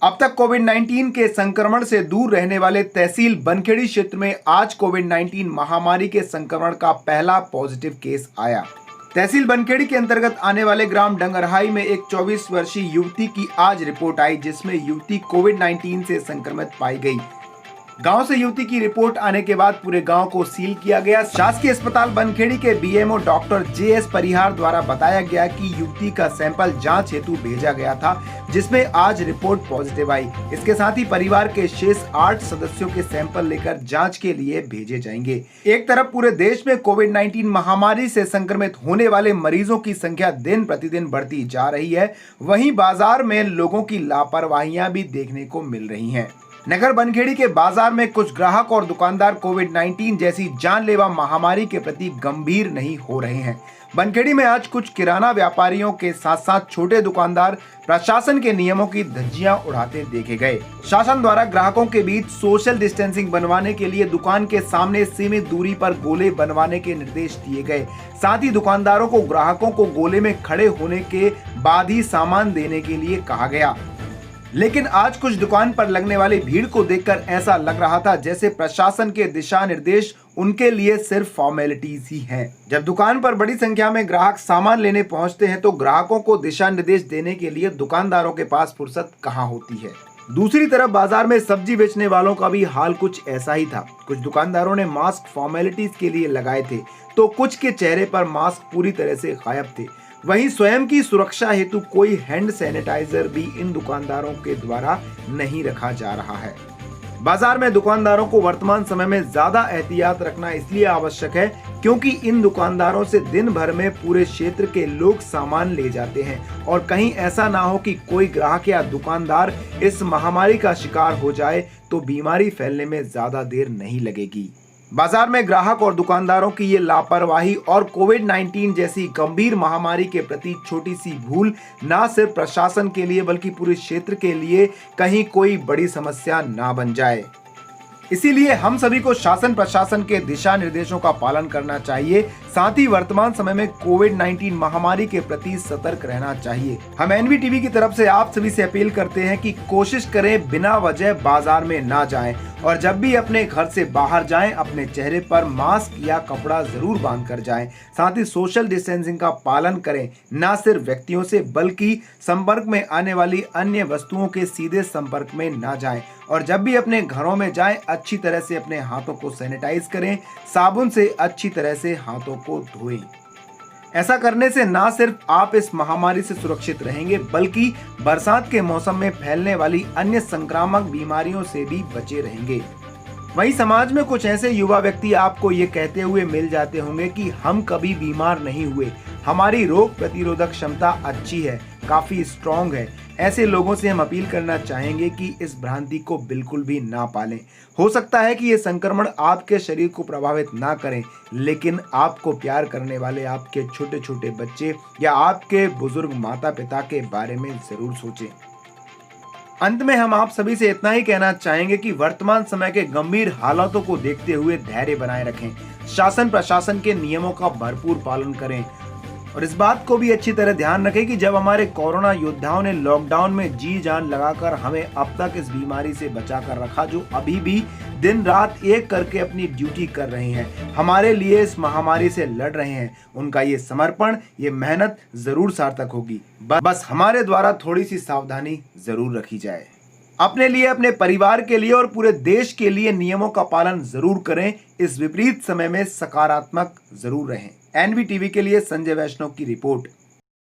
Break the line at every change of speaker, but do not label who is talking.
अब तक कोविड-19 के संक्रमण से दूर रहने वाले तहसील बनखेड़ी क्षेत्र में आज कोविड-19 महामारी के संक्रमण का पहला पॉजिटिव केस आया। तहसील बनखेड़ी के अंतर्गत आने वाले ग्राम डंगरहाई में एक 24 वर्षीय युवती की आज रिपोर्ट आई, जिसमें युवती कोविड-19 से संक्रमित पाई गई। गांव से युवती की रिपोर्ट आने के बाद पूरे गांव को सील किया गया। शासकीय अस्पताल बनखेड़ी के बीएमओ डॉक्टर जेएस परिहार द्वारा बताया गया कि युवती का सैंपल जांच हेतु भेजा गया था, जिसमें आज रिपोर्ट पॉजिटिव आई। इसके साथ ही परिवार के शेष 8 सदस्यों के सैंपल लेकर जांच के लिए भेजे जाएंगे। एक तरफ पूरे देश में कोविड-19 महामारी से संक्रमित होने वाले मरीजों की संख्या दिन प्रतिदिन बढ़ती जा रही है, वहीं बाजार में लोगों की लापरवाहियां भी देखने को मिल रही हैं। नगर बनखेड़ी के बाजार में कुछ ग्राहक और दुकानदार कोविड-19 जैसी जानलेवा महामारी के प्रति गंभीर नहीं हो रहे हैं। बनखेड़ी में आज कुछ किराना व्यापारियों के साथ साथ छोटे दुकानदार प्रशासन के नियमों की धज्जियां उड़ाते देखे गए। शासन द्वारा ग्राहकों के बीच सोशल डिस्टेंसिंग बनवाने के लिए दुकान के सामने सीमित दूरी पर गोले बनवाने के निर्देश दिए गए। साथ ही दुकानदारों को ग्राहकों को गोले में खड़े होने के बाद ही सामान देने के लिए कहा गया। लेकिन आज कुछ दुकान पर लगने वाली भीड़ को देखकर ऐसा लग रहा था जैसे प्रशासन के दिशा निर्देश उनके लिए सिर्फ फॉर्मेलिटीज ही हैं। जब दुकान पर बड़ी संख्या में ग्राहक सामान लेने पहुंचते हैं तो ग्राहकों को दिशा निर्देश देने के लिए दुकानदारों के पास फुर्सत कहां होती है। दूसरी तरफ बाजार में सब्जी बेचने वालों का भी हाल कुछ ऐसा ही था। कुछ दुकानदारों ने मास्क फॉर्मेलिटीज के लिए लगाए थे तो कुछ के चेहरे पर मास्क पूरी तरह से गायब थे। वहीं स्वयं की सुरक्षा हेतु कोई हैंड सैनिटाइजर भी इन दुकानदारों के द्वारा नहीं रखा जा रहा है। बाजार में दुकानदारों को वर्तमान समय में ज्यादा एहतियात रखना इसलिए आवश्यक है क्योंकि इन दुकानदारों से दिन भर में पूरे क्षेत्र के लोग सामान ले जाते हैं और कहीं ऐसा ना हो कि कोई ग्राहक या दुकानदार इस महामारी का शिकार हो जाए तो बीमारी फैलने में ज्यादा देर नहीं लगेगी। बाजार में ग्राहक और दुकानदारों की ये लापरवाही और कोविड-19 जैसी गंभीर महामारी के प्रति छोटी सी भूल ना सिर्फ प्रशासन के लिए बल्कि पूरे क्षेत्र के लिए कहीं कोई बड़ी समस्या ना बन जाए। इसीलिए हम सभी को शासन प्रशासन के दिशा निर्देशों का पालन करना चाहिए। साथ ही वर्तमान समय में कोविड-19 महामारी के प्रति सतर्क रहना चाहिए। हम एनवीटीवी की तरफ से आप सभी से अपील करते हैं कि कोशिश करें बिना वजह बाजार में ना जाएं और जब भी अपने घर से बाहर जाएं अपने चेहरे पर मास्क या कपड़ा जरूर बांध कर जाएं। साथ ही सोशल डिस्टेंसिंग का पालन करें, ना सिर्फ व्यक्तियों से बल्कि संपर्क में आने वाली अन्य वस्तुओं के सीधे संपर्क में ना जाएं और जब भी अपने घरों में जाएं अच्छी तरह से अपने हाथों को सैनिटाइज करें, साबुन से अच्छी तरह से हाथों को धोएं। ऐसा करने से ना सिर्फ आप इस महामारी से सुरक्षित रहेंगे बल्कि बरसात के मौसम में फैलने वाली अन्य संक्रामक बीमारियों से भी बचे रहेंगे। वहीं समाज में कुछ ऐसे युवा व्यक्ति आपको ये कहते हुए मिल जाते होंगे कि हम कभी बीमार नहीं हुए, हमारी रोग प्रतिरोधक क्षमता अच्छी है, काफी स्ट्रॉन्ग है। ऐसे लोगों से हम अपील करना चाहेंगे कि इस भ्रांति को बिल्कुल भी ना पालें। हो सकता है कि ये संक्रमण आपके शरीर को प्रभावित ना करें, लेकिन आपको प्यार करने वाले आपके छोटे छोटे बच्चे या आपके बुजुर्ग माता पिता के बारे में जरूर सोचें। अंत में हम आप सभी से इतना ही कहना चाहेंगे कि वर्तमान समय के गंभीर हालातों को देखते हुए धैर्य बनाए रखें, शासन प्रशासन के नियमों का भरपूर पालन करें और इस बात को भी अच्छी तरह ध्यान रखें कि जब हमारे कोरोना योद्धाओं ने लॉकडाउन में जी जान लगाकर हमें अब तक इस बीमारी से बचा कर रखा, जो अभी भी दिन रात एक करके अपनी ड्यूटी कर रहे हैं, हमारे लिए इस महामारी से लड़ रहे हैं, उनका ये समर्पण, ये मेहनत जरूर सार्थक होगी। बस हमारे द्वारा थोड़ी सी सावधानी जरूर रखी जाए। अपने लिए, अपने परिवार के लिए और पूरे देश के लिए नियमों का पालन जरूर करें। इस विपरीत समय में सकारात्मक जरूर रहें। एनवीटीवी के लिए संजय वैष्णव की रिपोर्ट।